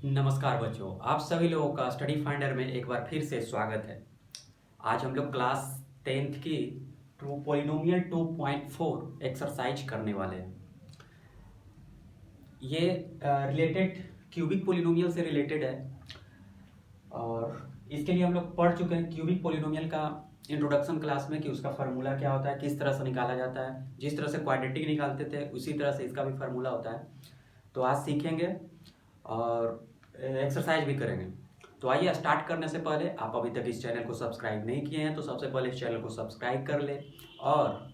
नमस्कार बच्चों, आप सभी लोगों का स्टडी फाइंडर में एक बार फिर से स्वागत है। आज हम लोग क्लास 10th की पॉलिनोमियल 2.4 एक्सरसाइज करने वाले हैं। ये रिलेटेड क्यूबिक पॉलिनोमियल से रिलेटेड है और इसके लिए हम लोग पढ़ चुके हैं क्यूबिक पॉलिनोमियल का इंट्रोडक्शन क्लास में कि उसका फार्मूला क्या होता है, किस तरह से निकाला जाता है। जिस तरह से क्वाड्रेटिक निकालते थे उसी तरह से इसका भी फार्मूला होता है। तो आज सीखेंगे और एक्सरसाइज भी करेंगे। तो आइए, स्टार्ट करने से पहले आप अभी तक इस चैनल को सब्सक्राइब नहीं किए हैं तो सबसे पहले इस चैनल को सब्सक्राइब कर ले और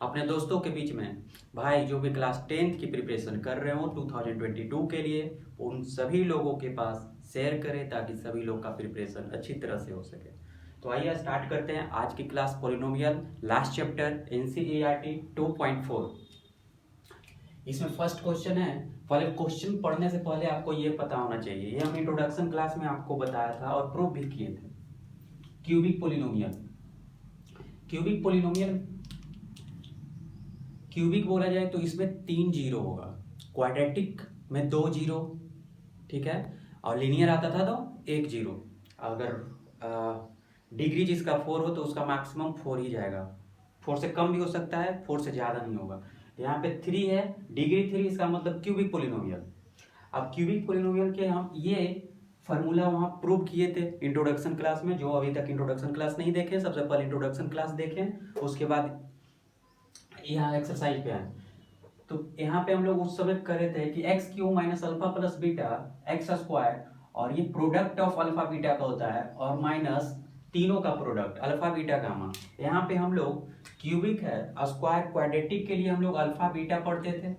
अपने दोस्तों के बीच में भाई जो भी क्लास 10th की प्रिपरेशन कर रहे हो 2022 के लिए, उन सभी लोगों के पास शेयर करें ताकि सभी लोग का प्रिपरेशन अच्छी तरह से हो सके। तो आइए स्टार्ट करते हैं आज की class polynomial last chapter NCERT 2.4। इसमें फर्स्ट क्वेश्चन है। पहले क्वेश्चन पढ़ने से पहले आपको ये पता होना चाहिए, ये हम इंट्रोडक्शन क्लास में आपको बताया था और प्रूव भी किए थे। Cubic polynomial, cubic polynomial cubic बोला जाए तो इसमें 3 जीरो होगा, क्वाड्रेटिक में 2 जीरो, ठीक है, और लीनियर आता था तो 1 जीरो। अगर डिग्री जिसका 4 हो तो उसका मैक्सिमम 4 ही जाएगा, 4 से कम भी हो सकता है, 4 से ज़्यादा नहीं होगा। यहाँ पे 3 है, डिग्री 3, इसका मतलब क्यूबिक पॉलिनोमियल। अब क्यूबिक पॉलिनोमियल के हम ये फार्मूला वहाँ प्रूव किए थे इंट्रोडक्शन क्लास में। जो अभी तक इंट्रोडक्शन क्लास नहीं देखे, सबसे पहले इंट्रोडक्शन क्लास देखें, उसके बाद यहाँ एक्सरसाइज पे आए। तो यहाँ पे हम लोग उस समय कर रहे थे कि x Q minus alpha plus beta X square, और ये प्रोडक्ट ऑफ अल्फा बीटा का होता है, और माइनस तीनों का प्रोडक्ट अल्फा बीटा गामा। यहाँ पे हम लोग क्यूबिक है, स्क्वायर क्वाड्रेटिक के लिए हम लोग अल्फा बीटा पढ़ते थे।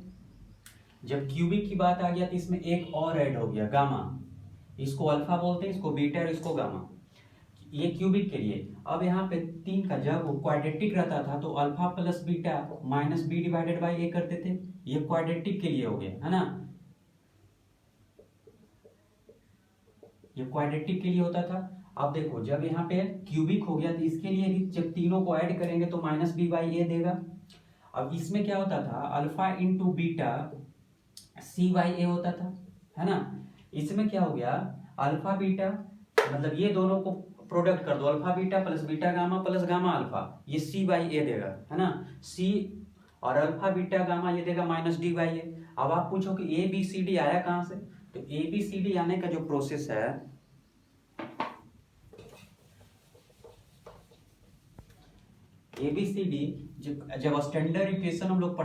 जब क्यूबिक की बात आ गया तो इसमें एक और ऐड हो गया, गामा। इसको अल्फा बोलते हैं, इसको बीटा और इसको गामा। ये क्यूबिक के लिए। अब यहाँ पे 3 का जब क्वाड्रेटिक रहता था तो alpha plus beta minus B divided by A करते थे। ये क्वाड्रेटिक के लिए हो गया, है ना, ये क्वाड्रेटिक के लिए होता था। अब देखो जब यहाँ पे क्यूबिक हो गया तो इसके लिए भी जब तीनों को ऐड करेंगे तो माइनस बी बाई ए देगा। अब इसमें क्या होता था, alpha into beta C by A होता था, है ना। इसमें क्या हो गया, अल्फा बीटा मतलब ये दोनों को प्रोडक्ट कर दो, alpha beta plus beta gamma plus gamma alpha, ये सी बाई ए देगा, है ना। सी और अल्फा बीटा गामा ये देगा माइनस डी बाई ए। अब आप पूछो कि ए बी सी डी आया कहां से, तो ए बी सी डी आने का जो प्रोसेस है, ABCD जब स्टैंडर्ड इक्वेशन हम लोग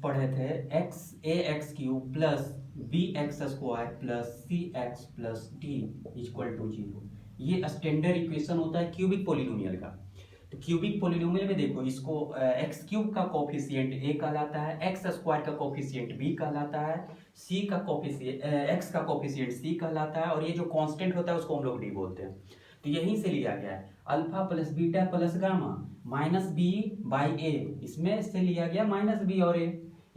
पढ़े थे, x a x cube plus B x square plus C x plus D equal to 0, ये स्टैंडर्ड इक्वेशन होता है क्यूबिक पॉलिनोमियल का। तो क्यूबिक पॉलिनोमियल में देखो, इसको एक्स क्यूब का कोफिशिएंट ए कहलाता है, एक्स स्क्वायर का कोफिशिएंट बी कहलाता है, सी का कोफिशिएंट एक्स का कोफिशिएंट सी कहलाता है, और ये जो कांस्टेंट होता है उसको हम लोग डी बोलते हैं। तो यहीं से लिया गया है, alpha plus beta plus gamma minus B by A, इसमें से लिया गया माइनस बी और ए,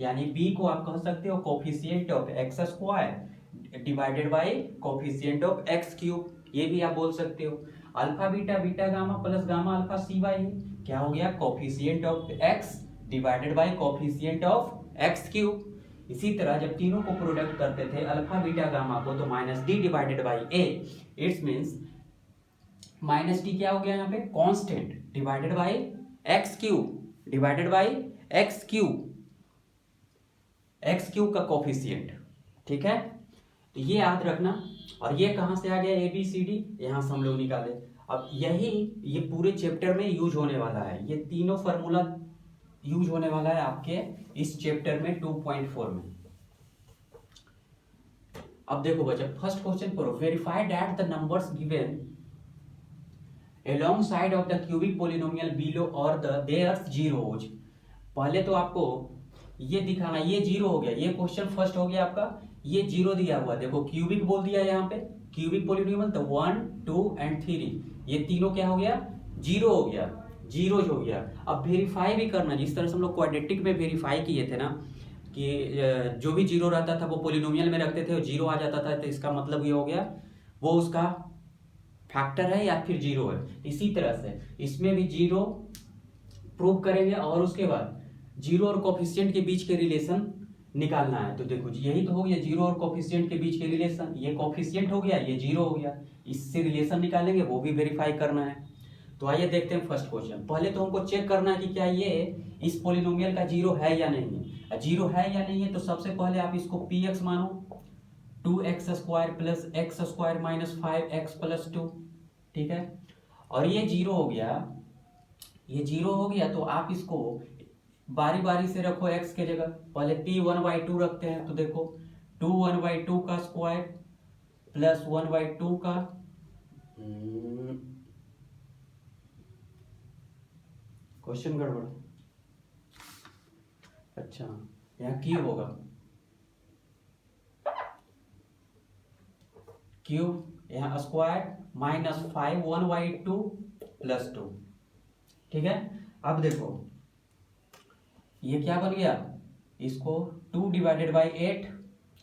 यानी बी को आप कह सकते हो coefficient of x square divided by coefficient of X cube, ये भी आप बोल सकते हो। Alpha beta beta gamma plus gamma alpha C by A क्या हो गया, coefficient of X divided by coefficient of X cube. इसी तरह जब तीनों को प्रोडक्ट करते थे अल्फा बीटा गामा को, तो minus D divided by A, it's means minus T क्या हो गया यहाँ पे, constant divided by x cube divided by x cube, x cube का कोफिशिएंट, ठीक है। तो ये याद रखना। और ये कहां से आ गया, ए बी सी डी, यहां से हम लोग निकाले। अब यही ये पूरे चैप्टर में यूज होने वाला है, ये तीनों फार्मूला यूज होने वाला है आपके इस चैप्टर में 2.4 में। अब देखो बच्चा, फर्स्ट क्वेश्चन पढ़ो, verify that the numbers given alongside of the cubic polynomial below or the their zeros। पहले तो आपको ये दिखाना, ये जीरो हो गया, ये क्वेश्चन फर्स्ट हो गया आपका, ये जीरो दिया हुआ, देखो क्यूबिक बोल दिया यहाँ पे, क्यूबिक पॉलिनोमियल तो 1 2 एंड 3, ये तीनों क्या हो गया, जीरो हो गया, जीरो हो गया। अब वेरीफाई भी करना, जिस तरह से हम लोग क्वाड्रेटिक में वेरीफाई किए थे ना, कि जो भी जीरो रहता था वो पॉलिनोमियल में रखते थे और जीरो आ जाता था, तो इसका मतलब ये हो गया वो उसका फैक्टर है या फिर जीरो है। इसी तरह से इसमें भी जीरो प्रूव करेंगे और उसके बाद जीरो और कोफिशिएंट के बीच के रिलेशन निकालना है। तो देखो जी यही तो हो गया जीरो और कोफिशिएंट के बीच के रिलेशन, ये कोफिशिएंट हो गया, ये जीरो हो गया, इससे रिलेशन निकालेंगे, वो भी वेरीफाई करना है। तो आइए देखते हैं फर्स्ट क्वेश्चन। पहले तो हमको चेक करना है कि क्या ये इस पोलिनोमियल का जीरो है या नहीं है। जीरो है या नहीं है तो सबसे पहले आप इसको पी एक्स मानो, 2x² plus x² minus 5x plus 2, ठीक है। और ये जीरो हो गया, ये जीरो हो गया तो आप इसको बारी बारी से रखो x के जगह। पहले p 1/2 रखते हैं, तो देखो 2 1/2 का स्क्वायर प्लस 1/2 का क्वेश्चन गड़बड़, अच्छा यहाँ क्यूब होगा, क्यूब यहाँ स्क्वायर माइनस 5 1/2 प्लस 2, ठीक है। अब देखो ये क्या बन गया, इसको 2 डिवाइडेड बाई 8,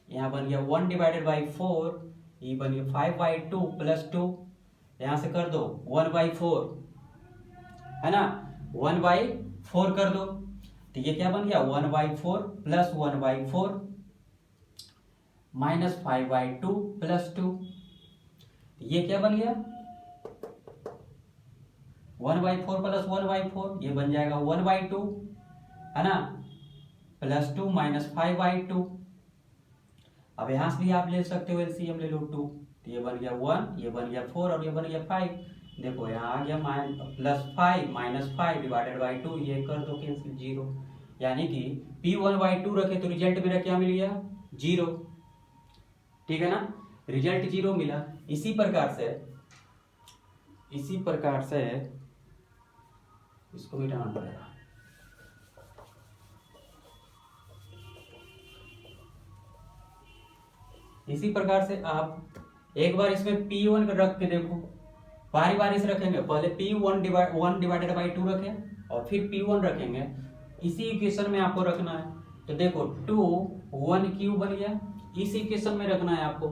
यहाँ बन गया 1 डिवाइडेड बाई 4, ये बन गया 5/2 प्लस 2, यहाँ से कर दो 1/4, है ना, 1/4 कर दो, तो ये क्या बन गया 1/4 प्लस 1/4 माइनस 5/2 प्लस 2, ये क्या बन गया 1/4 प्लस 1/4, ये बन जाएगा 1/2, है ना, प्लस 2 माइनस 5/2। अब यहां से भी आप ले सकते हो एलसीएम ले लो 2, तो ये बन गया 1, ये बन गया 4 और ये बन गया 5। देखो यहाँ आ गया प्लस 5 माइनस 5 डिवाइडेड बाई 2, ये कर दो कैंसिल 0, यानी कि p 1/2 रखे तो रिजल्ट मेरा क्या मिल गया 0, ठीक है ना, रिजल्ट 0 मिला। इसी प्रकार से इसको मिटाना पड़ेगा। इसी प्रकार से आप एक बार इसमें p1 रख के देखो, बारी बारी से रखेंगे, पहले p1 डिवाइडेड बाई 2 रखें और फिर p1 रखेंगे, इसी इक्वेशन में आपको रखना है। तो देखो 2 1 क्यूब बन गया, इस इक्वेशन में रखना है आपको,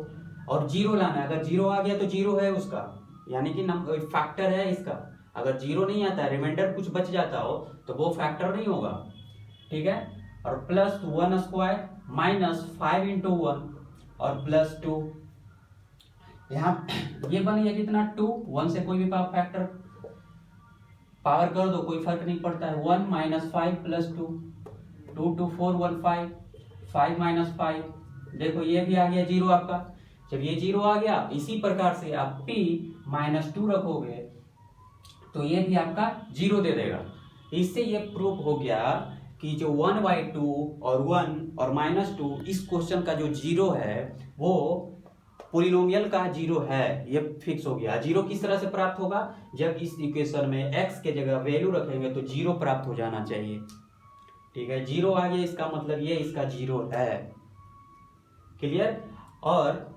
और जीरो लाना है। अगर जीरो आ गया तो जीरो है उसका, यानी कि फैक्टर है इसका। अगर जीरो नहीं आता है, रिमाइंडर कुछ बच जाता हो तो वो फैक्टर नहीं होगा, ठीक है। और प्लस 1² माइनस 5 इंटू 1 और प्लस 2, यहाँ ये बन गया कितना 2, 1 से कोई भी फैक्टर पावर कर दो, कोई फर्क नहीं पड़ता है। 1 माइनस 5 प्लस 2, 2 2 4 1 5, 5 माइनस 5, देखो ये भी आ गया जीरो आपका। जब ये जीरो आ गया, इसी प्रकार से आप p माइनस 2 रखोगे तो ये भी आपका जीरो दे देगा। इससे ये प्रूफ हो गया कि जो 1/2 और 1 और माइनस 2 इस क्वेश्चन का जो जीरो है वो पोलिनोमियल का जीरो है, ये फिक्स हो गया। जीरो किस तरह से प्राप्त होगा, जब इस इक्वेशन में x के जगह वैल्यू रखेंगे तो जीरो प्राप्त हो जाना चाहिए, ठीक है। जीरो आ गया इसका मतलब ये इसका जीरो है, क्लियर। और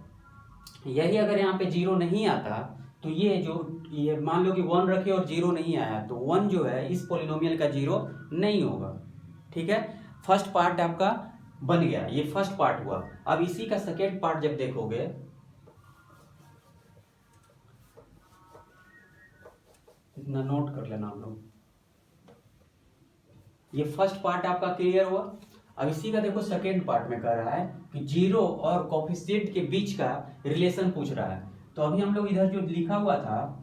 यही अगर यहाँ पे जीरो नहीं आता तो ये मान लो कि 1 रखे और जीरो नहीं आया तो 1 जो है इस पोलिनोमियल का जीरो नहीं होगा, ठीक है। फर्स्ट पार्ट आपका बन गया, ये फर्स्ट पार्ट हुआ। अब इसी का सेकेंड पार्ट जब देखोगे, इतना नोट कर लेना आप लोग, ये फर्स्ट पार्ट आपका क्लियर हुआ। अब इसी का देखो सेकेंड पार्ट में कह रहा है कि जीरो और कोफिशिएंट के बीच का रिलेशन पूछ रहा है। तो अभी हम लोग इधर जो लिखा हुआ था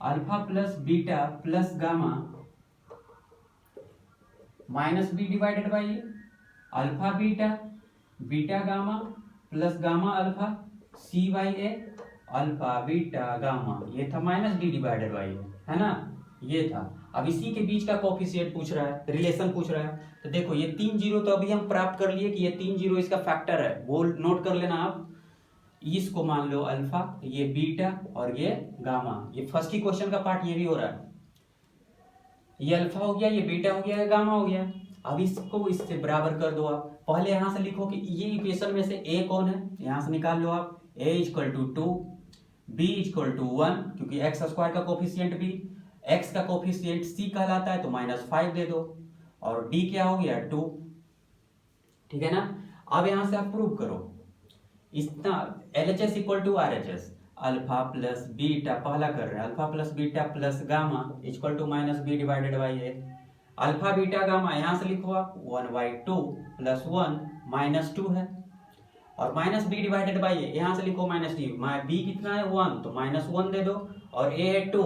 alpha plus beta plus gamma minus B divided by alpha beta beta gamma plus gamma alpha C by A alpha beta gamma, ये था minus D divided by a, है ना, ये था। अब इसी के बीच का कोफिशिएंट पूछ रहा है, रिलेशन पूछ रहा है। तो देखो ये 3 जीरो तो अभी हम प्राप्त कर लिए कि ये 3 जीरो इसका फैक्टर है, वो नोट कर लेना आप। इसको मान लो अल्फा, ये बीटा और ये गामा, ये फर्स्ट ही क्वेश्चन का पार्ट ये भी हो रहा है। ये अल्फा हो गया, ये बीटा हो गया, ये गामा हो गया। अब इसको इससे बराबर कर दो आप। पहले यहां से लिखो कि ये इक्वेशन में से ए कौन है, यहां से निकाल लो आप। a equal to 2, b equal to 1, क्योंकि एक्स स्क्वायर का कोफिशिएंट भी, x का कोफिशिएंट c कहलाता है तो -5 दे दो, और d क्या हो गया 2, ठीक है ना। अब यहां से आप प्रूव करो इतना, LHS equal to RHS, alpha plus beta, पहला कर रहे हैं alpha plus beta plus gamma equal to minus B divided by A, alpha beta gamma यहां से लिखो आप 1/2 प्लस 1 माइनस 2 है, और माइनस बी डिवाइडेड बाई ए, यहां से लिखो माइनस डी, बी कितना है 1 तो माइनस 1 दे दो, और ए है 2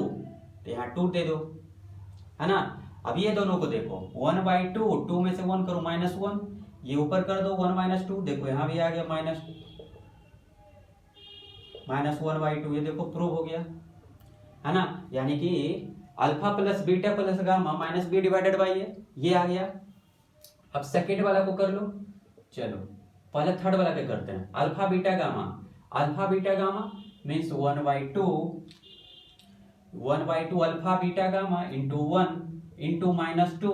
तो यहाँ 2 दे दो, है ना। अब ये दोनों को देखो 1/2, 2 में से 1 करो माइनस 1, ये ऊपर कर दो 1 माइनस 2, देखो यहाँ भी आ गया माइनस 1/2, ये देखो प्रूव हो गया, है ना। यानी कि alpha plus beta plus gamma minus B divided by A, ये आ गया। अब सेकेंड वाला को कर लो, चलो पहले थर्ड वाला पे करते हैं। Alpha beta gamma means 1/2 alpha beta gamma into 1 into minus 2,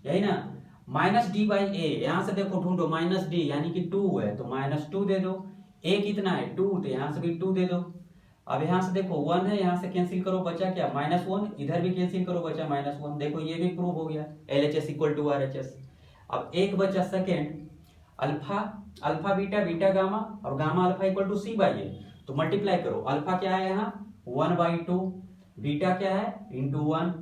यही ना। माइनस डी बाई ए, यहां से देखो ढूंढो माइनस डी यानी कि 2 है तो माइनस 2 दे दो, ए कितना है 2 तो यहां से भी 2 दे दो। अब यहां से देखो 1 है, यहां से कैंसिल करो बचा क्या -1, इधर भी कैंसिल करो बचा -1, देखो ये भी प्रूव हो गया LHS इक्वल टू RHS। अब एक बचा सेकेंड, अल्फा बीटा गामा और gamma alpha equal to C by A, तो मल्टीप्लाई करो, अल्फा क्या है यहाँ 1/2, बीटा क्या है इंटू 1,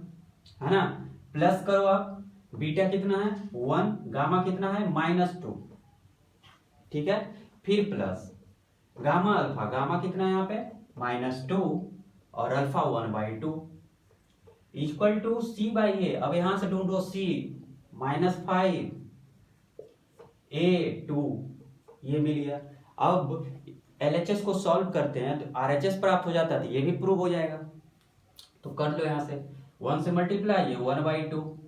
है ना, प्लस करो आप, बीटा कितना है 1, गामा कितना है -2, ठीक है, फिर प्लस गामा कितना है यहाँ पे -2 और alpha 1/2 equal to C by A. अब यहां से ढूंढो सी -5 A2, ये मिल गया। अब LHS को सॉल्व करते हैं तो RHS प्राप्त हो जाता है, ये भी प्रूव हो जाएगा। तो कर लो यहां से 1 से मल्टीप्लाई, ये 1/2,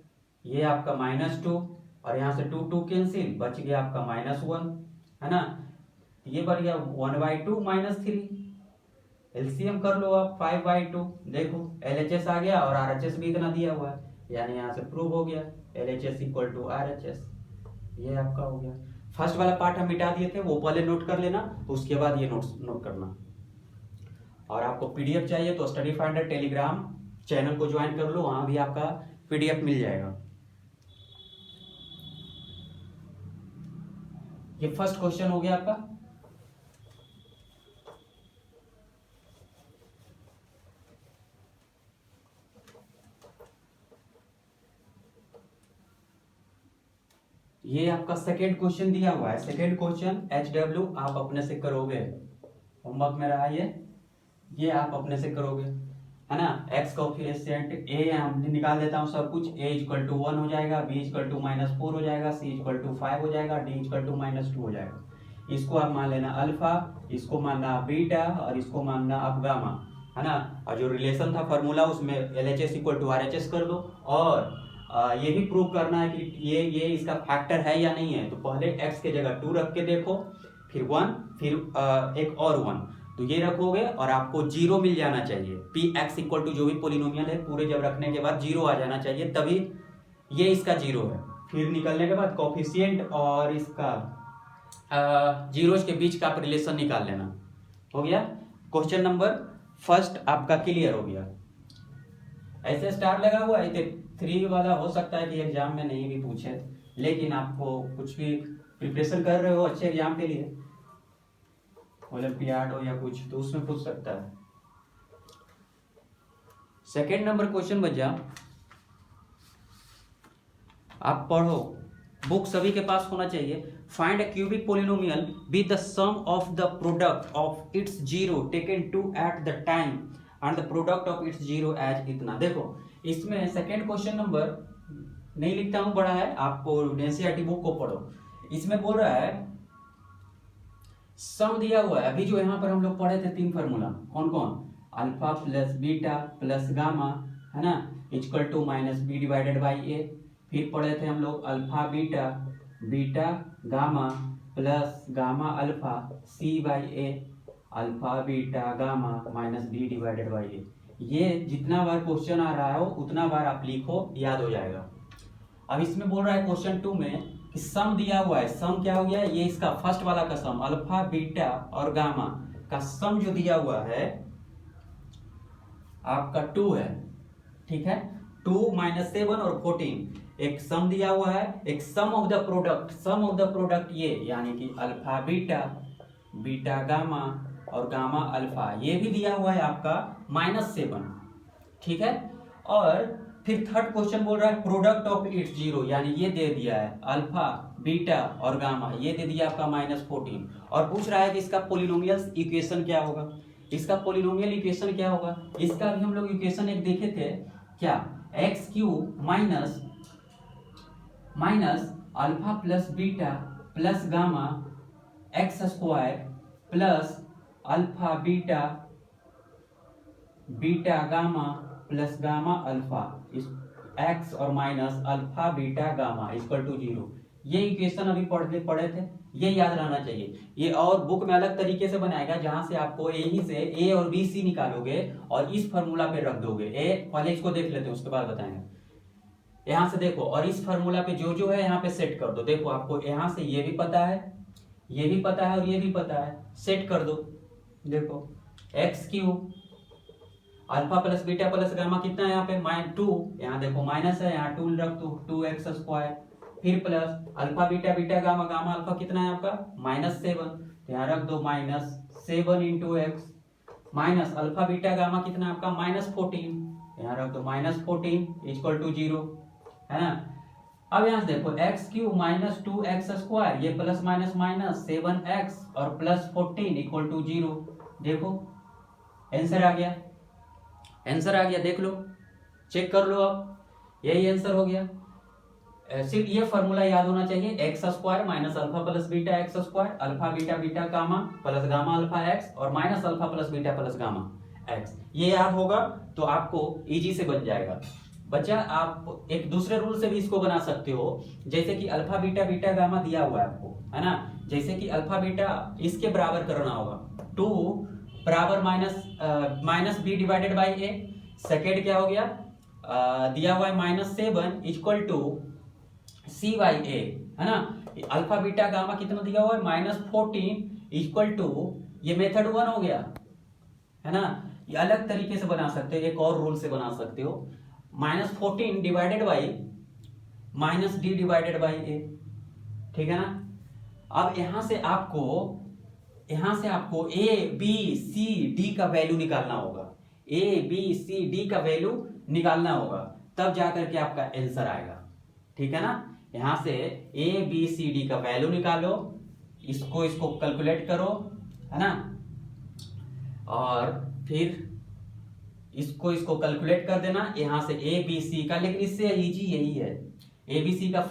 ये आपका -2 और यहां से 2 कैंसिल, बच गया आपका -1, है ना। ये बढ़ गया 1/2 -3, एलसीएम कर लो आप 5/2, देखो LHS आ गया और RHS भी इतना दिया हुआ है, यानी यहां से प्रूव हो गया LHS इक्वल टू RHS, ये आपका हो गया। फर्स्ट वाला पार्ट हम मिटा दिए थे, वो पहले नोट कर लेना, उसके बाद ये नोट करना। और आपको पीडीएफ चाहिए तो स्टडी फाइंडर टेलीग्राम चैनल को ज्वाइन कर लो, वहां भी आपका पीडीएफ मिल जाएगा। ये फर्स्ट क्वेश्चन हो गया आपका। ये आपका सेकेंड क्वेश्चन दिया हुआ है, सेकेंड क्वेश्चन HW आप अपने से करोगे, होमवर्क में रहा ये आप अपने से करोगे, है ना। एक्स कोएफिशिएंट ए हम निकाल देता हूँ सब कुछ, a इक्वल टू 1 हो जाएगा, b इक्वल टू -4 हो जाएगा, c इक्वल टू 5 हो जाएगा, d इक्वल टू -2 हो जाएगा। इसको आप मान लेना अल्फा, इसको मानना बीटा और इसको मानना आप गामा, है ना। और जो रिलेशन था फार्मूला उसमें LHS इक्वल टू RHS कर दो, और ये भी प्रूव करना है कि ये इसका फैक्टर है या नहीं है। तो पहले x के जगह 2 रख के देखो, फिर 1, फिर एक और 1, तो ये रखोगे और आपको 0 मिल जाना चाहिए। Px इक्वल टू जो भी पोलिनोमियल है पूरे जब रखने के बाद 0 आ जाना चाहिए, तभी ये इसका 0 है। फिर निकलने के बाद कोफिशिएंट और इसका जीरोज के बीच का आप रिलेशन निकाल लेना। हो गया क्वेश्चन नंबर फर्स्ट आपका क्लियर हो गया। ऐसे स्टार लगा हुआ है 3 वाला, हो सकता है कि एग्जाम में नहीं भी पूछे, लेकिन आपको कुछ भी प्रिपरेशन कर रहे हो अच्छे एग्जाम के लिए, ओलंपियाड हो या कुछ, तो उसमें पूछ सकता है। सेकेंड नंबर क्वेश्चन बचा, आप पढ़ो, बुक सभी के पास होना चाहिए। Find a cubic polynomial with the sum of the product of its zero taken 2 at the time and the product of its zero as इतना। देखो इसमें सेकेंड क्वेश्चन नंबर नहीं लिखता हूं, बड़ा है, आपको एनसीईआरटी बुक को पढ़ो। इसमें बोल रहा है सम दिया हुआ है, अभी जो यहाँ पर हम लोग पढ़े थे 3 फार्मूला, कौन कौन, alpha plus beta plus gamma, है ना, equal to -b divided by A. फिर पढ़े थे हम लोग alpha beta gamma plus gamma alpha c by A, alpha beta gamma -b divided by A. ये जितना बार क्वेश्चन आ रहा हो उतना बार आप लिखो, याद हो जाएगा। अब इसमें बोल रहा है क्वेश्चन 2 में कि सम दिया हुआ है, सम क्या हो गया, ये इसका फर्स्ट वाला का सम, अल्फा बीटा और गामा का सम जो दिया हुआ है आपका 2 है, ठीक है, 2 -7 और 14, एक सम दिया हुआ है, एक सम ऑफ द प्रोडक्ट ये, यानी कि अल्फा बीटा गामा और गामा अल्फा, ये भी दिया हुआ है आपका -7, ठीक है। और फिर थर्ड क्वेश्चन बोल रहा है प्रोडक्ट ऑफ इट्स जीरो, यानी ये दे दिया है अल्फा बीटा और गामा, ये दे दिया आपका -14 और पूछ रहा है कि इसका पोलिनोमियल इक्वेशन क्या होगा। इसका पोलिनोमियल इक्वेशन क्या होगा, इसका भी हम लोग इक्वेशन एक देखे थे क्या, x cube minus alpha plus beta plus gamma x square plus alpha beta gamma plus gamma alpha इस एक्स और minus alpha beta gamma equal to 0। ये इक्वेशन अभी पढ़े थे, ये याद रहना चाहिए। ये और बुक में अलग तरीके से बनाएगा जहां से आपको यहीं से ए और बी सी निकालोगे और इस फॉर्मूला पे रख दोगे। ए पहले इसको देख लेते हैं उसके बाद बताएंगे। यहां से देखो और इस फॉर्मूला पे जो है यहाँ पे सेट कर दो। देखो आपको यहाँ से ये भी पता है, ये भी पता है और ये भी पता है, सेट कर दो। देखो x cube alpha plus beta plus gamma कितना है यहाँ पे -2, यहाँ देखो माइनस है, यहाँ 2 रख दो 2x स्क्वायर, फिर plus alpha beta beta gamma gamma alpha कितना है आपका -7, यहाँ रख दो -7 into x minus alpha beta gamma कितना है आपका -14, यहाँ रख दो -14 इक्वल टू 0, है ना। अब यहाँ से देखो x cube minus 2x square, ये प्लस माइनस माइनस 7x और प्लस 14 इक्वल टू 0। देखो आंसर आ गया, आंसर आ गया, देख लो चेक कर लो, अब यही आंसर हो गया। सिर्फ ये फॉर्मूला याद होना चाहिए, X square minus alpha plus beta X square alpha beta beta gamma plus gamma alpha X और minus alpha plus beta plus gamma X, ये याद होगा तो आपको इजी से बन जाएगा। बच्चा आप एक दूसरे रूल से भी इसको बना सकते हो, जैसे कि अल्फा बीटा बीटा गामा दिया हुआ है आपको, है ना। जैसे कि अल्फा बीटा इसके बराबर करना होगा 2 बराबर minus B divided by a, second क्या हो गया दिया हुआ है -7 equal to C by a, है ना। अल्फा बीटा गामा कितना दिया हुआ है -14 इक्वल टू, ये मेथड 1 हो गया, है ना। ये अलग तरीके से बना सकते हो, एक और रूल से बना सकते हो, -14 divided by -d divided by A, ठीक है ना। अब यहां से आपको ए बी सी डी का वैल्यू निकालना होगा, ए बी सी डी का वैल्यू निकालना होगा, तब जाकर के आपका आंसर आएगा, ठीक है ना। यहां से ए बी सी डी का वैल्यू निकालो, इसको कैलकुलेट करो, है ना, और फिर इसको कैलकुलेट कर देना यहां से ए बी सी का, लेकिन इससे इजी यही है, ए बी सी का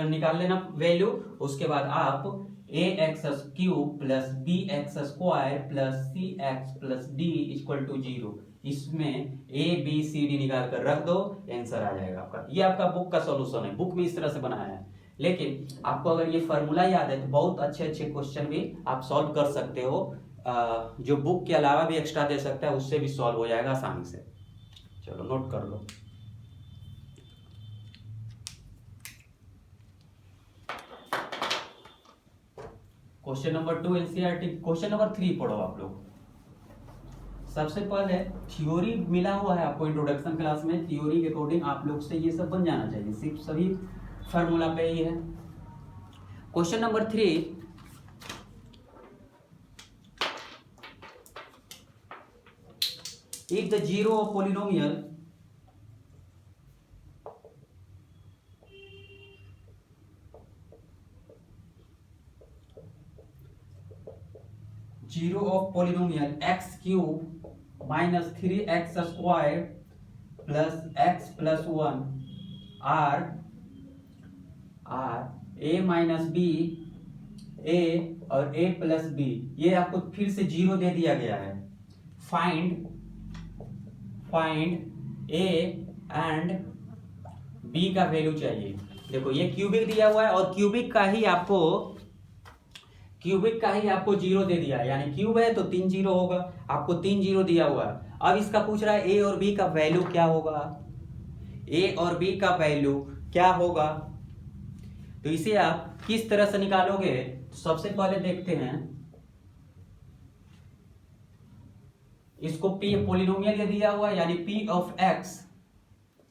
निकाल लेना वैल्यू, उसके बाद आप A x cube plus B x square plus C x plus D equal to 0, इसमें ए बी सी डी निकाल कर रख दो, आंसर आ जाएगा आपका। ये आपका बुक का सॉल्यूशन है, बुक में इस तरह से बनाया है, लेकिन आपको अगर ये फॉर्मूला याद है तो बहुत अच्छे अच्छे क्वेश्चन भी आप सॉल्व कर सकते हो, जो बुक के अलावा भी एक्स्ट्रा दे सकता है उससे भी सॉल्व हो जाएगा आसानी से। चलो नोट कर लो। Question number 2 NCERT, question number 3 पढ़ो आप लोग। सबसे पहले थ्योरी मिला हुआ है आपको इंट्रोडक्शन क्लास में, थ्योरी के अकॉर्डिंग आप लोग से ये सब बन जाना चाहिए, सिर्फ सभी फार्मूला पे ही है। Question number 3, if the zero of polynomial x cube minus 3x square plus x plus 1 are a minus b a और a plus b, ये आपको फिर से 0 दे दिया गया है। फाइंड a एंड b का वैल्यू चाहिए। देखो ये क्यूबिक दिया हुआ है और क्यूबिक का ही आपको 0 दे दिया है, यानी क्यूब है तो 3 0 होगा, आपको 3 0 दिया हुआ है। अब इसका पूछ रहा है a और b का वैल्यू क्या होगा, a और b का वैल्यू क्या होगा, तो इसे आप किस तरह से निकालोगे। सबसे पहले देखते हैं, इसको p पोलिनोमियल दिया हुआ है, यानी p ऑफ x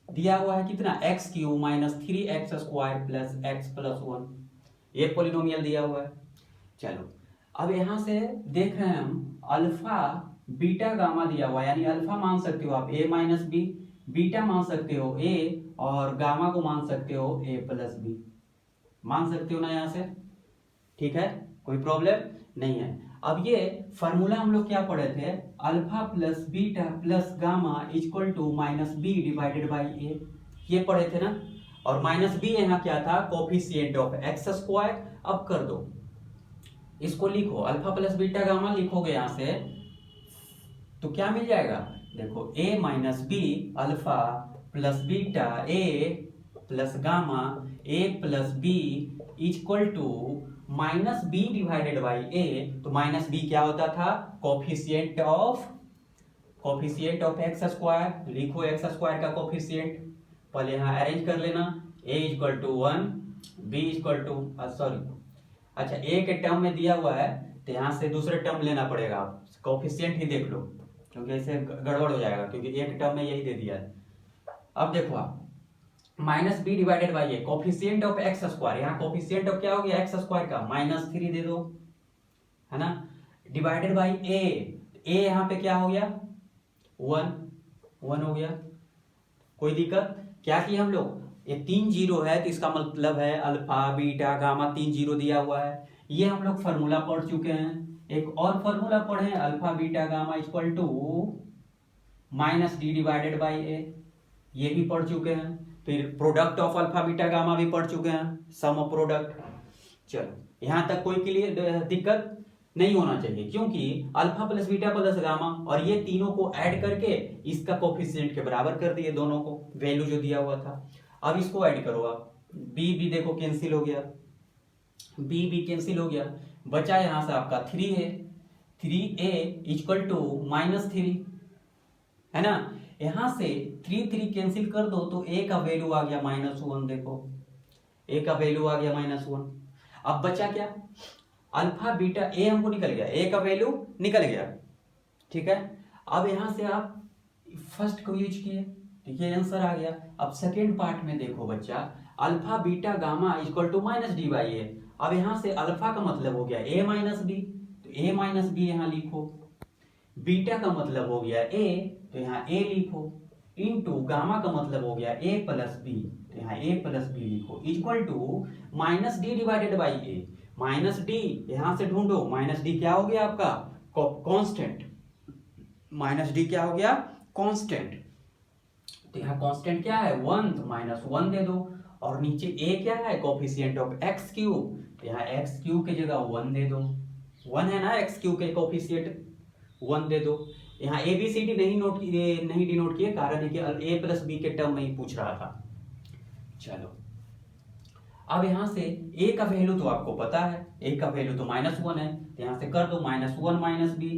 दिया हुआ है कितना, x cube minus 3x square plus x plus 1, ये पोलिनोमियल दिया हुआ है। चलो अब यहां से देख रहे हैं हम अल्फा बीटा गामा दिया हुआ है, यानी अल्फा मान सकते हो आप a माइनस बी, बीटा मान सकते हो a और गामा को मान सकते हो a प्लस बी, मान सकते हो ना यहाँ से, ठीक है, कोई प्रॉब्लम नहीं है। अब ये फॉर्मूला हम लोग क्या पढ़े थे, alpha plus beta plus gamma equal to minus B divided by A, ये पढ़े थे ना। और माइनस बी यहाँ क्या था, कोफिशिएंट ऑफ एक्स स्क्वायर। अब कर दो, इसको लिखो, अल्फा प्लस बीटा गामा लिखोगे यहाँ से तो क्या मिल जाएगा, देखो a minus b alpha plus beta a plus gamma a plus b equal to minus B divided by a। तो माइनस बी क्या होता था, कोफिशिएंट ऑफ एक्स स्क्वायर, लिखो एक्स स्क्वायर का कोफिशिएंट, पहले यहाँ अरेंज कर लेना, a equal to 1, b equal to sorry, अच्छा a के टर्म में दिया हुआ है तो यहाँ से दूसरे टर्म लेना पड़ेगा, आप कोफिशिएंट ही देख लो क्योंकि ऐसे गड़बड़ हो जाएगा, क्योंकि एक टर्म में यही दे दिया है। अब देखो आप, minus B divided by a, coefficient of x square, यहाँ कोफिशिएंट ऑफ क्या हो गया एक्स स्क्वायर का, -3 दे दो, है ना, डिवाइडेड बाई ए यहाँ पे क्या हो गया 1 हो गया। कोई दिक्कत, क्या किया हम लोग, ये 3 जीरो है तो इसका मतलब है अल्फा बीटा गामा 3 जीरो दिया हुआ है, ये हम लोग फॉर्मूला पढ़ चुके हैं। एक और फॉर्मूला पढ़े, alpha beta gamma equal to minus D divided by A, ये भी पढ़ चुके हैं। फिर product of alpha beta gamma भी पढ़ चुके हैं, सम ऑफ प्रोडक्ट। चलो यहां तक कोई के लिए दिक्कत नहीं होना चाहिए, क्योंकि alpha plus beta plus gamma और ये तीनों को ऐड करके इसका कोफिशिएंट के बराबर कर दिए, दोनों को वैल्यू जो दिया हुआ था। अब इसको ऐड करो आप, बी देखो कैंसिल हो गया, बी कैंसिल हो गया, बचा यहां से आपका 3 है, 3a इक्वल टू -3, है ना। यहां से 3 कैंसिल कर दो तो a का वैल्यू आ गया -1, देखो a का वैल्यू आ गया -1। अब बचा क्या, अल्फा बीटा, a हमको निकल गया, a का वैल्यू निकल गया, ठीक है। अब यहां से आप फर्स्ट को यूज किए, ठीक है, आंसर आ गया। अब सेकेंड पार्ट में देखो बच्चा, alpha beta gamma equal to minus D by A. अब यहां से अल्फा का मतलब हो गया a माइनस बी, तो a माइनस बी यहां लिखो, बीटा का मतलब हो गया a तो यहाँ a लिखो, इनटू गामा का मतलब हो गया a प्लस बी, तो यहाँ a प्लस बी लिखो, equal to minus D divided by a। Minus d यहां से ढूंढो, माइनस डी क्या हो गया आपका, कांस्टेंट, माइनस डी क्या हो गया, कांस्टेंट। तो यहाँ कांस्टेंट क्या है 1, तो -1 दे दो, और नीचे a क्या है, कोफिशिएंट ऑफ एक्स क्यूब, तो यहाँ एक्स क्यूब की जगह 1 दे दो, 1 है ना एक्स क्यूब के कोफिशिएंट, 1 दे दो। यहाँ ए बी सी डी नहीं डिनोट किए, कारण है कि ए प्लस बी के टर्म में ही पूछ रहा था। चलो अब यहां से a का वैल्यू तो आपको पता है, a का वैल्यू तो -1 है, तो यहां से कर दो -1 माइनस बी,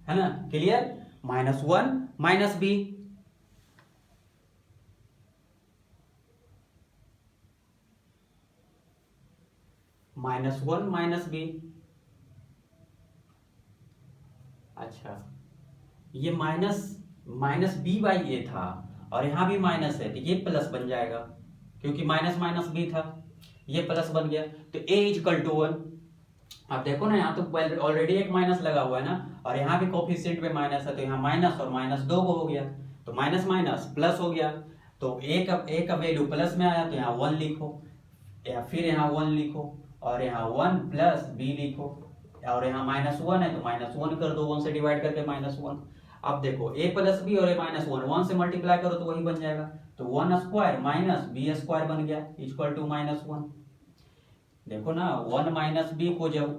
है ना, clear, -1 minus b. -1 minus b, अच्छा ये माइनस बी बाई ए था और यहां भी माइनस है, तो ये प्लस बन जाएगा, क्योंकि माइनस माइनस बी था, ये प्लस बन गया, तो a इक्वल टू 1। अब देखो ना, यहाँ तो ऑलरेडी एक माइनस लगा हुआ है ना, और यहाँ भी कोफिशिएंट में माइनस है, तो यहाँ माइनस और माइनस 2 को हो गया, तो माइनस माइनस प्लस हो गया, तो a का वैल्यू प्लस में आया, तो यहाँ 1 लिखो, या फिर यहाँ 1 लिखो, और यहाँ 1 प्लस बी लिखो, और यहाँ -1 है तो -1 कर दो, 1 से डिवाइड करके -1। अब देखो a प्लस बी और a -1, 1 से मल्टीप्लाई करो तो वही बन जाएगा, तो 1 स्क्वायर माइनस बी स्क्वायर बन गया, इक्वल टू -1। देखो ना, 1 माइनस बी को जब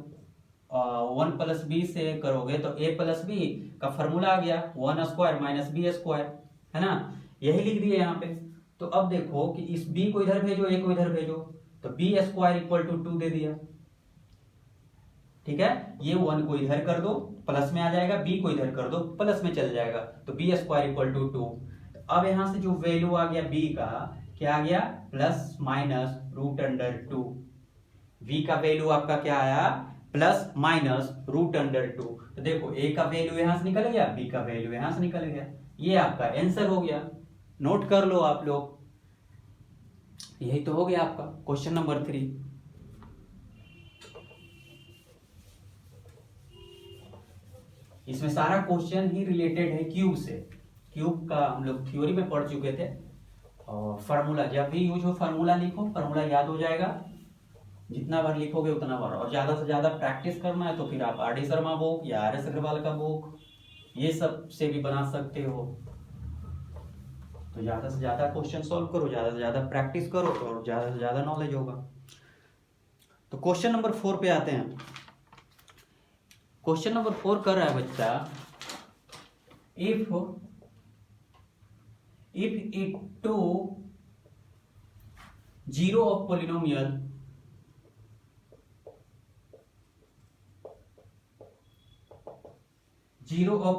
1 प्लस बी से करोगे तो a प्लस बी का फॉर्मूला आ गया, 1 स्क्वायर माइनस बी स्क्वायर, है ना, यही लिख दिए यहाँ पे। तो अब देखो कि इस b को इधर भेजो, a को इधर भेजो, तो बी स्क्वायर इक्वल टू 2 दे दिया, ठीक है। ये 1 को इधर कर दो, प्लस में आ जाएगा, b को इधर कर दो, प्लस में चल जाएगा, तो बी स्क्वायर इक्वल टू 2। अब यहां से जो वैल्यू आ गया b का, क्या आ गया, प्लस माइनस √2। v का वैल्यू आपका क्या आया, प्लस माइनस √2। तो देखो a का वैल्यू यहां से निकल गया, b का वैल्यू यहां से निकल गया, ये आपका आंसर हो गया। नोट कर लो आप लोग, यही तो हो गया आपका क्वेश्चन नंबर 3। इसमें सारा क्वेश्चन ही रिलेटेड है क्यूब से, क्यूब का हम लोग थ्योरी में पढ़ चुके थे, और फार्मूला जब भी यूज हो फार्मूला लिखो, फार्मूला याद हो जाएगा, जितना बार लिखोगे उतना बार। और ज़्यादा से ज़्यादा प्रैक्टिस करना है तो फिर आप आर डी शर्मा बुक या आर एस अग्रवाल का बुक ये सब से भी बना सकते हो। तो ज़्यादा से ज़्यादा क्वेश्चन सॉल्व करो, ज़्यादा से ज़्यादा प्रैक्टिस करो और ज़्यादा से ज़्यादा नॉलेज होगा। तो क्वेश्चन नंबर 4 पे आते हैं। क्वेश्चन नंबर 4 कर रहा है बच्चा, if it to zero of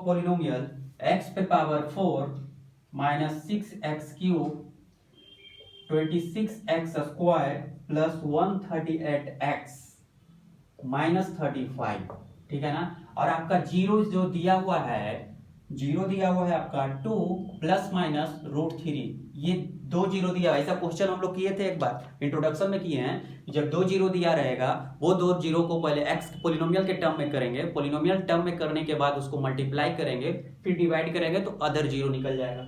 polynomial x पे power 4 minus 6x cube 26x square plus 138x minus 35, ठीक है ना। और आपका जीरो जो दिया हुआ है, जीरो दिया हुआ है आपका 2 प्लस माइनस √3, ये 2 जीरो दिया। ऐसा क्वेश्चन हम लोग किए थे एक बार इंट्रोडक्शन में किए हैं। जब 2 जीरो दिया रहेगा वो 2 जीरो को पहले एक्स पोलिनोमियल के टर्म में करेंगे, पोलिनोमियल टर्म में करने के बाद उसको मल्टीप्लाई करेंगे, फिर डिवाइड करेंगे तो अदर जीरो निकल जाएगा।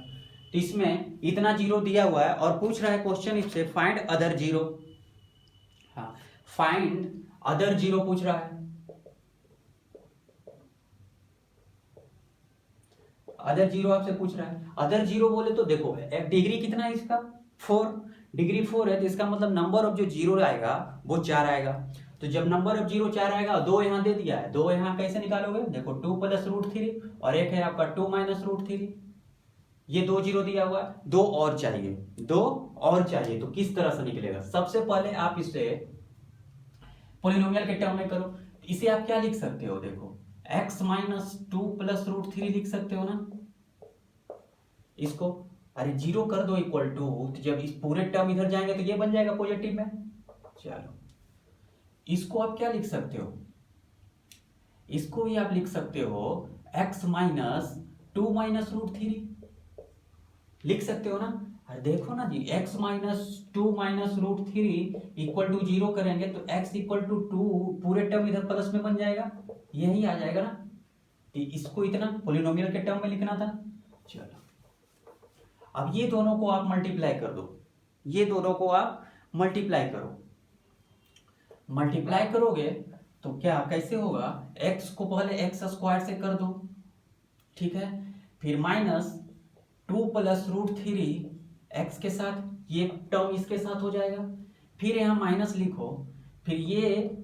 तो इसमें इतना जीरो दिया हुआ है और पूछ रहा है क्वेश्चन इससे फाइंड अदर जीरो। हाँ, फाइंड अदर जीरो पूछ रहा है। अदर जीरो आपसे पूछ रहा है। अदर जीरो बोले तो देखो डिग्री कितना है इसका 4, डिग्री 4 है तो इसका मतलब नंबर ऑफ जो जीरो आएगा वो 4 आएगा। तो जब नंबर ऑफ जीरो 4 आएगा, 2 यहाँ दे दिया है, 2 यहाँ कैसे निकालोगे, देखो 2 प्लस √3 और एक है आपका 2 माइनस √3, ये 2 जीरो दिया हुआ है, 2 और चाहिए, 2 और चाहिए। तो किस तरह से निकलेगा, सबसे पहले आप इसे पोलिनोमियल के टर्म में करो। इसे आप क्या लिख सकते हो, देखो x माइनस 2 प्लस √3 लिख सकते हो ना इसको। अरे जीरो कर दो इक्वल टू, तो जब इस पूरे टर्म इधर जाएंगे तो ये बन जाएगा पॉजिटिव में। चलो इसको आप क्या लिख सकते हो, इसको भी आप लिख सकते हो x माइनस 2 माइनस √3 लिख सकते हो ना। अरे देखो ना जी, x minus 2 minus √3 equal to 0 करेंगे तो x इक्वल टू 2 पूरे टर्म इधर प्लस में बन जाएगा, यही आ जाएगा ना। तो इसको इतना पोलिनोमियल के टर्म में लिखना था। चलो अब ये दोनों को आप मल्टीप्लाई कर दो, ये दोनों को आप मल्टीप्लाई करो। मल्टीप्लाई करोगे तो क्या कैसे होगा, x को पहले x स्क्वायर से कर दो, ठीक है, फिर माइनस 2 प्लस √3 x के साथ, ये टर्म इसके साथ हो जाएगा, फिर यहाँ माइनस लिखो, फिर ये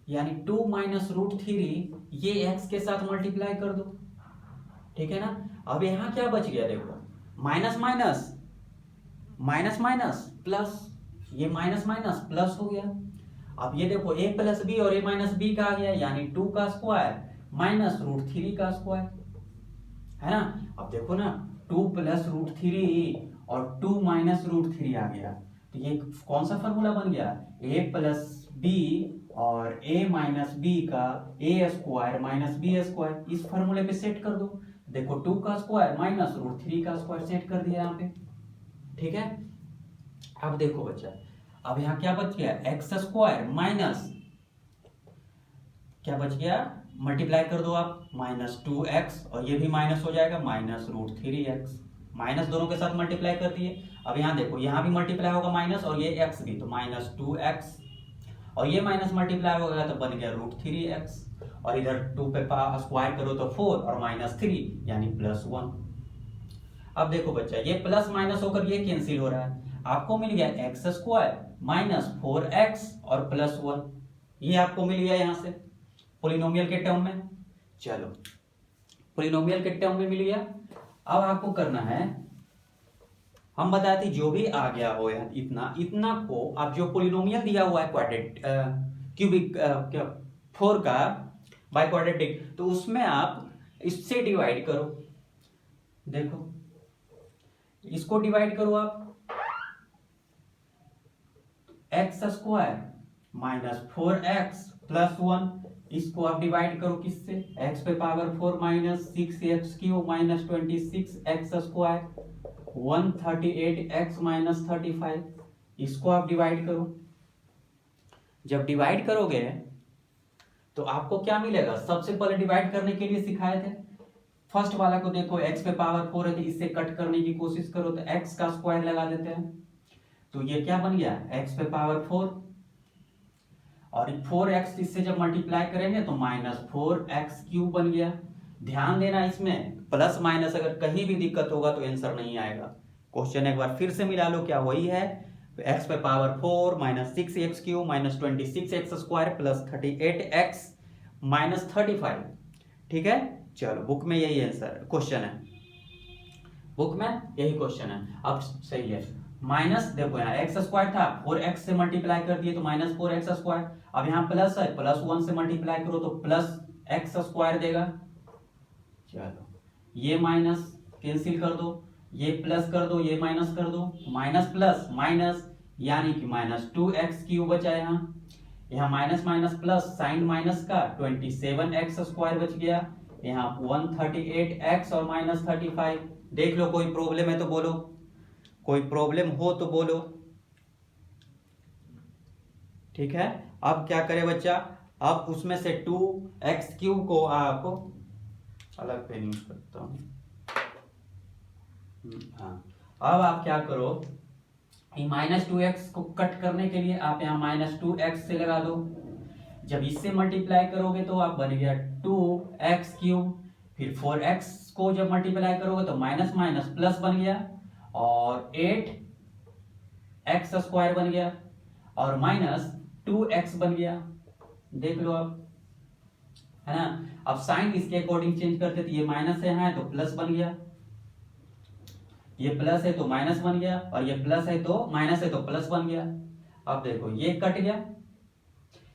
यानी 2 माइनस √3 ये x के साथ मल्टीप्लाई कर दो, ठीक है ना। अब यहाँ क्या बच गया, देखो minus minus minus minus plus, ये माइनस माइनस प्लस हो गया। अब ये देखो a प्लस बी और a माइनस बी का आ गया, यानी 2 का स्क्वायर माइनस √3 का स्क्वायर, है ना। अब देखो ना 2 प्लस √3 और 2 माइनस √3 आ गया, तो ये कौन सा फॉर्मूला बन गया, a प्लस बी और a माइनस बी का a square minus b square. इस फॉर्मूले पे सेट कर दो, देखो 2 का स्क्वायर माइनस √3 का स्क्वायर सेट कर दिया यहाँ पे, ठीक है। अब देखो बच्चा, अब यहाँ क्या बच गया, एक्स स्क्वायर माइनस क्या बच गया, मल्टीप्लाई कर दो आप माइनस 2x और ये भी माइनस हो जाएगा माइनस √3x, माइनस दोनों के साथ मल्टीप्लाई कर दिए। अब यहाँ देखो यहाँ भी मल्टीप्लाई होगा माइनस और ये x भी, तो माइनस 2x और ये माइनस मल्टीप्लाई हो गया तो बन गया √3x, और इधर 2 पे स्क्वायर करो तो 4 और माइनस 3 यानी प्लस 1। अब देखो बच्चा ये प्लस माइनस होकर ये कैंसिल हो रहा है, आपको मिल गया एक्स स्क्वायर माइनस 4x और प्लस 1, ये आपको मिल गया यहाँ से पोलिनोमियल के टर्म में। चलो पोलिनोमियल के टर्म में मिल गया। अब आपको करना है, हम बताए थे जो भी आ गया हो इतना इतना को आप जो पोलिनोमियल दिया हुआ है क्वाड्रेटिक क्यूबिक 4 का बाय क्वाड्रेटिक, तो उसमें आप इससे डिवाइड करो, देखो इसको डिवाइड करो आप, x square minus 4x plus 1, इसको आप डिवाइड करो किससे, x पे power 4 minus 6x cube minus 26x square 138x minus 35, इसको आप डिवाइड करो। जब डिवाइड करोगे तो आपको क्या मिलेगा, सबसे पहले डिवाइड करने के लिए सिखाए थे फर्स्ट वाला को देखो x पे पावर 4 है तो इससे कट करने की कोशिश करो तो x का स्क्वायर लगा देते हैं, तो ये क्या बन गया x पे पावर 4, और 4x इससे जब मल्टीप्लाई करेंगे तो -4x³ बन गया। ध्यान देना इसमें प्लस माइनस अगर कहीं भी दिक्कत होगा तो आंसर नहीं आएगा। क्वेश्चन एक बार फिर से मिला लो, क्या वही है x पे power 4 -6x³ -26x² plus 38x -35, ठीक है। चलो बुक में यही आंसर क्वेश्चन है, बुक में यही क्वेश्चन है। अब सही है, माइनस देखो यहाँ x² था 4x से मल्टीप्लाई कर दिए तो -4x², अब यहाँ प्लस है +1 से मल्टीप्लाई करो तो +x² देगा। चलो ये माइनस कैंसिल कर दो, ये प्लस कर दो, ये माइनस कर दो, माइनस प्लस माइनस यानी कि -2x³ बचा यहाँ minus minus plus sign minus का 27x² बच गया, यहाँ 138x और -35। देख लो कोई प्रॉब्लम है तो बोलो, कोई प्रॉब्लम हो तो बोलो, ठीक है। अब क्या करे बच्चा, अब उसमें से 2x³ को आपको अलग पेन यूज करता हूं, हाँ। अब आप क्या करो, -2x को कट करने के लिए आप यहाँ -2x से लगा दो, जब इससे मल्टीप्लाई करोगे तो आप बन गया 2x³, फिर 4x को जब मल्टीप्लाई करोगे तो माइनस माइनस प्लस बन गया और 8x² बन गया और -2x बन गया। देख लो आप, है ना। अब साइन इसके अकॉर्डिंग चेंज करते तो ये माइनस है यहाँ है तो प्लस बन गया, ये प्लस है तो माइनस बन गया और ये प्लस है तो माइनस है तो प्लस बन गया। अब देखो ये कट गया,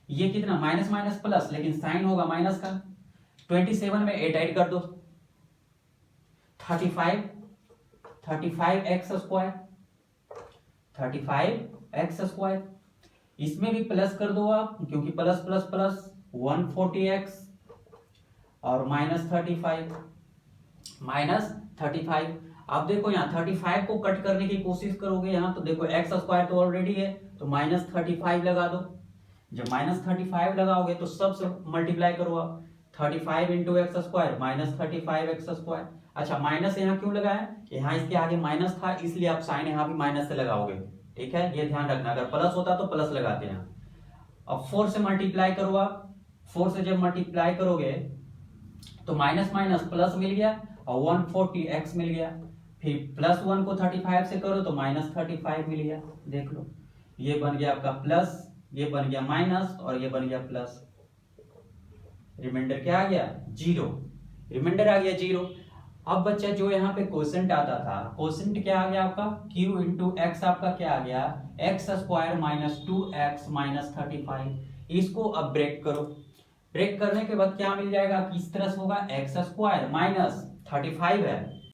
ये कितना माइनस माइनस प्लस, लेकिन साइन होगा माइनस का। 27 में 8 ऐड कर दो 35x², इसमें भी प्लस कर दो आप क्योंकि प्लस प्लस प्लस 140x और -35। अब देखो यहाँ 35 को कट करने की कोशिश करोगे यहाँ तो देखो x² तो ऑलरेडी है तो -35 लगा दो। जब -35 लगाओगे तो सबसे मल्टीप्लाई करो आप, 35 × x² -35x²। अच्छा माइनस यहाँ क्यों लगाया, यहाँ इसके आगे माइनस था इसलिए आप साइन यहाँ भी माइनस से लगाओगे, ठीक है। ये ध्यान रखना, अगर प्लस होता तो प्लस लगाते हैं। अब 4 से मल्टीप्लाई करो आप, 4 से जब मल्टीप्लाई करोगे तो माइनस माइनस प्लस मिल गया और 140x मिल गया, फिर +1 को 35 से करो तो -35 मिल गया। देख लो ये बन गया आपका प्लस, ये बन गया माइनस और ये बन गया प्लस, रिमाइंडर क्या आ गया 0, रिमाइंडर आ गया 0। अब बच्चा जो यहाँ पे क्वोशेंट आता था, क्वोशेंट क्या आ गया आपका q × x, आपका क्या आ गया x² -2x -35। इसको अब ब्रेक करो, ब्रेक करने के बाद क्या मिल जाएगा, किस तरह से होगा x² -35 है